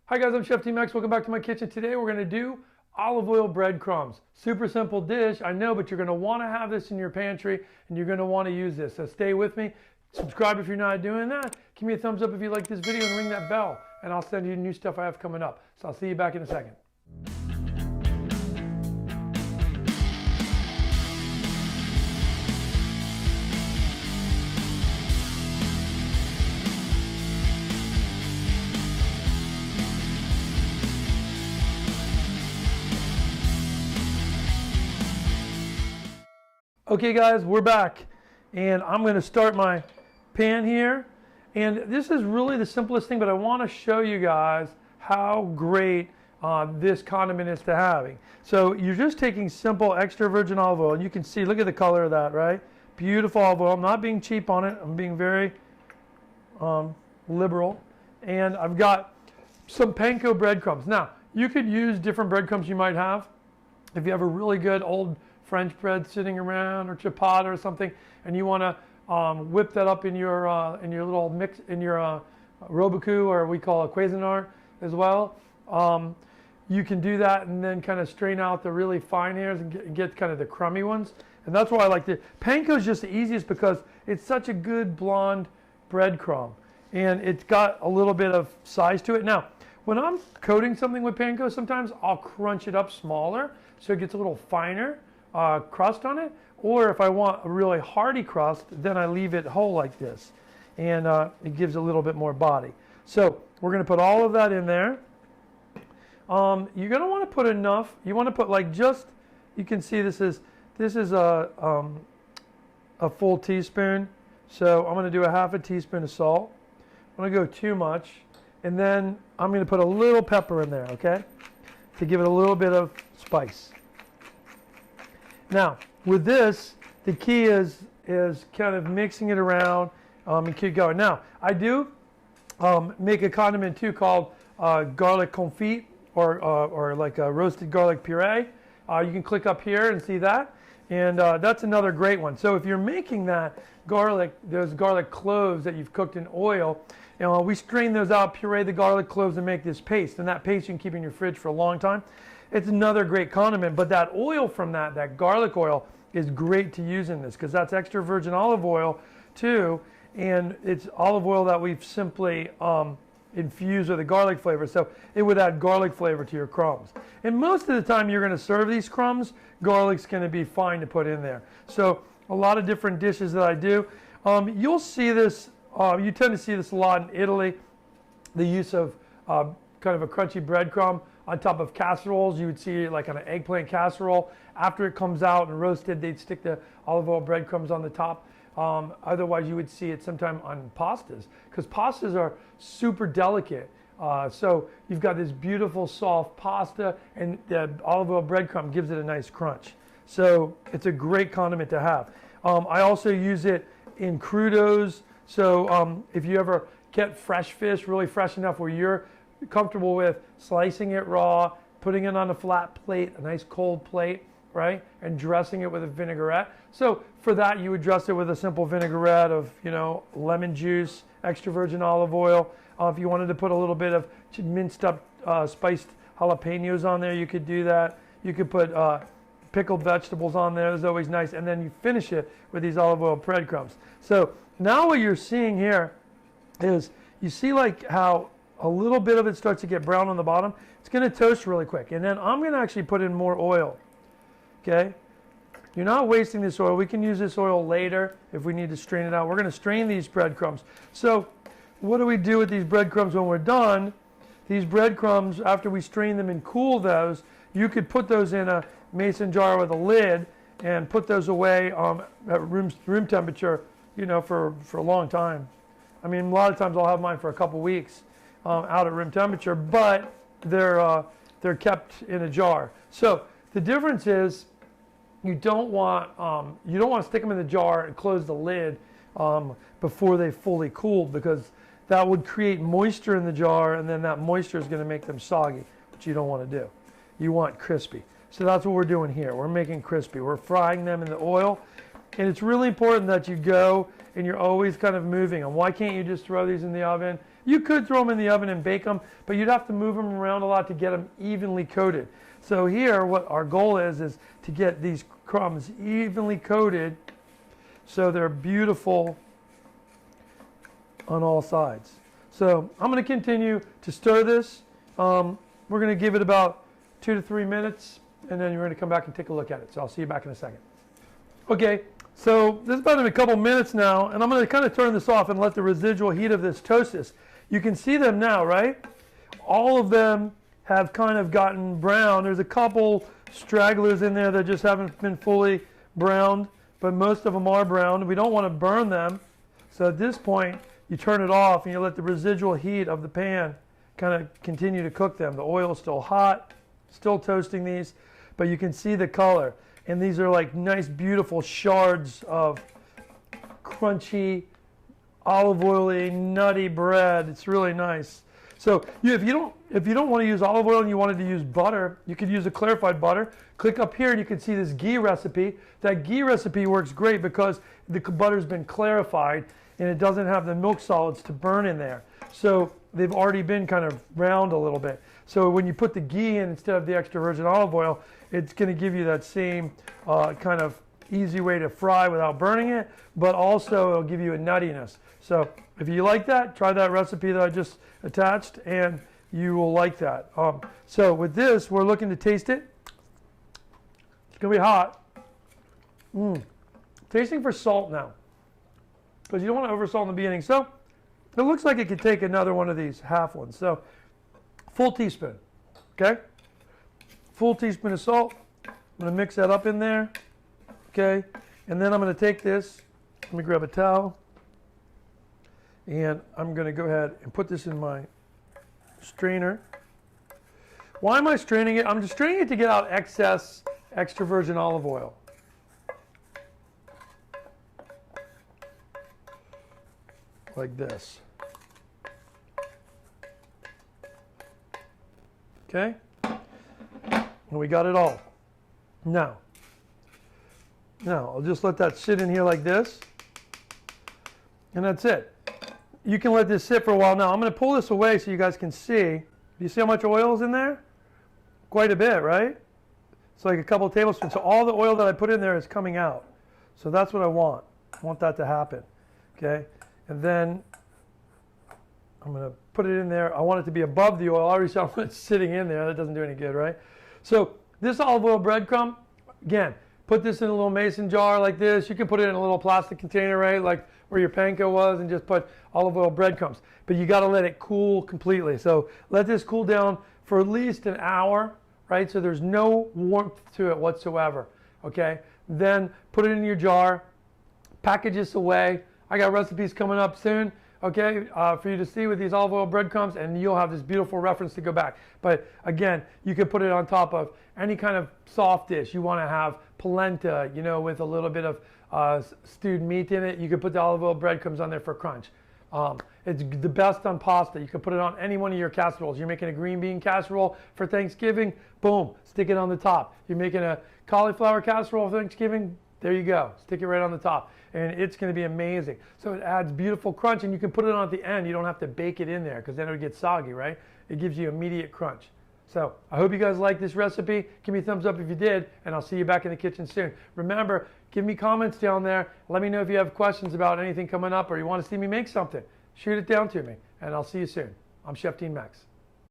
Hi guys, I'm Chef T-Max. Welcome back to my kitchen. Today we're going to do olive oil breadcrumbs. Super simple dish, I know, but you're going to want to have this in your pantry and you're going to want to use this. So stay with me. Subscribe if you're not doing that. Give me a thumbs up if you like this video and ring that bell and I'll send you new stuff I have coming up. So I'll see you back in a second. Okay guys, we're back and I'm going to start my pan here, and this is really the simplest thing, but I want to show you guys how great this condiment is to having. So you're just taking simple extra virgin olive oil, and you can see, look at the color of that, right? Beautiful olive oil. I'm not being cheap on it. I'm being very liberal, and I've got some panko breadcrumbs. Now you could use different breadcrumbs you might have. If you have a really good old French bread sitting around, or ciabatta or something, and you want to whip that up in your little mix, in your robacoux, or we call it Cuisinart as well. You can do that and then kind of strain out the really fine hairs and get kind of the crummy ones. And that's why I like the panko is just the easiest, because it's such a good blonde breadcrumb and it's got a little bit of size to it. Now, when I'm coating something with panko, sometimes I'll crunch it up smaller so it gets a little finer crust on it, or if I want a really hearty crust, then I leave it whole like this, and it gives a little bit more body. So we're going to put all of that in there. You're going to want to put enough. You want to put like just, you can see this is a full teaspoon. So I'm going to do a half a teaspoon of salt. I'm going to go too much, and then I'm going to put a little pepper in there, okay, to give it a little bit of spice. Now, with this, the key is kind of mixing it around and keep going. Now, I do make a condiment too called garlic confit, or like a roasted garlic puree. You can click up here and see that, and that's another great one. So if you're making that garlic, those garlic cloves that you've cooked in oil, we strain those out, puree the garlic cloves, and make this paste. And that paste you can keep in your fridge for a long time. It's another great condiment, but that oil from that garlic oil is great to use in this, because that's extra virgin olive oil too, and it's olive oil that we've simply infused with a garlic flavor, so it would add garlic flavor to your crumbs. And most of the time you're going to serve these crumbs, garlic's going to be fine to put in there. So a lot of different dishes that I do, you'll see this, you tend to see this a lot in Italy, the use of kind of a crunchy breadcrumb on top of casseroles. You would see it like on an eggplant casserole. After it comes out and roasted, they'd stick the olive oil breadcrumbs on the top. Otherwise, you would see it sometime on pastas, because pastas are super delicate. So you've got this beautiful soft pasta, and the olive oil breadcrumb gives it a nice crunch. So it's a great condiment to have. I also use it in crudos. So if you ever get fresh fish, really fresh enough where you're comfortable with slicing it raw, putting it on a flat plate, a nice cold plate, right, and dressing it with a vinaigrette. So for that, you would dress it with a simple vinaigrette of, lemon juice, extra virgin olive oil. If you wanted to put a little bit of minced up spiced jalapenos on there, you could do that. You could put pickled vegetables on there. It's always nice. And then you finish it with these olive oil breadcrumbs. So now what you're seeing here is, you see like how a little bit of it starts to get brown on the bottom. It's going to toast really quick, and then I'm going to actually put in more oil. Okay, you're not wasting this oil. We can use this oil later if we need to strain it out. We're going to strain these breadcrumbs. So what do we do with these breadcrumbs when we're done? These breadcrumbs, after we strain them and cool those, you could put those in a mason jar with a lid and put those away at room temperature, for a long time. I mean, a lot of times I'll have mine for a couple weeks out at room temperature, but they're kept in a jar. So the difference is, you don't want to stick them in the jar and close the lid before they fully cooled, because that would create moisture in the jar, and then that moisture is going to make them soggy, which you don't want to do. You want crispy. So that's what we're doing here. We're making crispy. We're frying them in the oil, and it's really important that you go and you're always kind of moving them. Why can't you just throw these in the oven You could throw them in the oven and bake them, but you'd have to move them around a lot to get them evenly coated. So here, what our goal is to get these crumbs evenly coated so they're beautiful on all sides. So I'm going to continue to stir this. We're going to give it about 2 to 3 minutes, and then you're going to come back and take a look at it. So I'll see you back in a second. Okay, so this is about in a couple minutes now, and I'm going to kind of turn this off and let the residual heat of this toast this. You can see them now, right? All of them have kind of gotten brown. There's a couple stragglers in there that just haven't been fully browned, but most of them are brown. We don't want to burn them. So at this point, you turn it off and you let the residual heat of the pan kind of continue to cook them. The oil is still hot, still toasting these, but you can see the color. And these are like nice, beautiful shards of crunchy, olive oily, nutty bread. It's really nice. So if you don't want to use olive oil and you wanted to use butter, you could use a clarified butter. Click up here and you can see this ghee recipe. That ghee recipe works great because the butter's been clarified and it doesn't have the milk solids to burn in there. So they've already been kind of browned a little bit. So when you put the ghee in instead of the extra virgin olive oil, it's going to give you that same kind of easy way to fry without burning it, but also it'll give you a nuttiness. So if you like that, try that recipe that I just attached and you will like that. So with this, we're looking to taste it. It's going to be hot. Tasting for salt now, because you don't want to oversalt in the beginning. So it looks like it could take another one of these half ones. So full teaspoon, okay? Full teaspoon of salt. I'm going to mix that up in there, okay? And then I'm going to take this, let me grab a towel, and I'm going to go ahead and put this in my strainer. Why am I straining it? I'm just straining it to get out excess extra virgin olive oil. Like this. Okay? And we got it all. Now I'll just let that sit in here like this. And that's it. You can let this sit for a while. Now I'm going to pull this away so you guys can see. Do you see how much oil is in there? Quite a bit, right? It's like a couple tablespoons. So all the oil that I put in there is coming out. So that's what I want. I want that to happen. Okay? And then I'm going to put it in there. I want it to be above the oil. I already saw it's sitting in there. That doesn't do any good, right? So this olive oil breadcrumb, again, put this in a little mason jar like this. You can put it in a little plastic container, right, like where your panko was, and just put olive oil breadcrumbs. But you got to let it cool completely. So let this cool down for at least an hour, right? So there's no warmth to it whatsoever, okay? Then put it in your jar, package this away. I got recipes coming up soon, okay, for you to see with these olive oil breadcrumbs, and you'll have this beautiful reference to go back. But again, you could put it on top of any kind of soft dish. You want to have polenta, you know, with a little bit of stewed meat in it. You could put the olive oil breadcrumbs on there for crunch. It's the best on pasta. You can put it on any one of your casseroles. You're making a green bean casserole for Thanksgiving, boom, stick it on the top. You're making a cauliflower casserole for Thanksgiving, there you go, stick it right on the top. And it's going to be amazing. So it adds beautiful crunch, and you can put it on at the end. You don't have to bake it in there because then it would get soggy, right? It gives you immediate crunch. So I hope you guys like this recipe. Give me a thumbs up if you did, and I'll see you back in the kitchen soon. Remember, give me comments down there. Let me know if you have questions about anything coming up or you want to see me make something. Shoot it down to me, and I'll see you soon. I'm Chef Dean Max.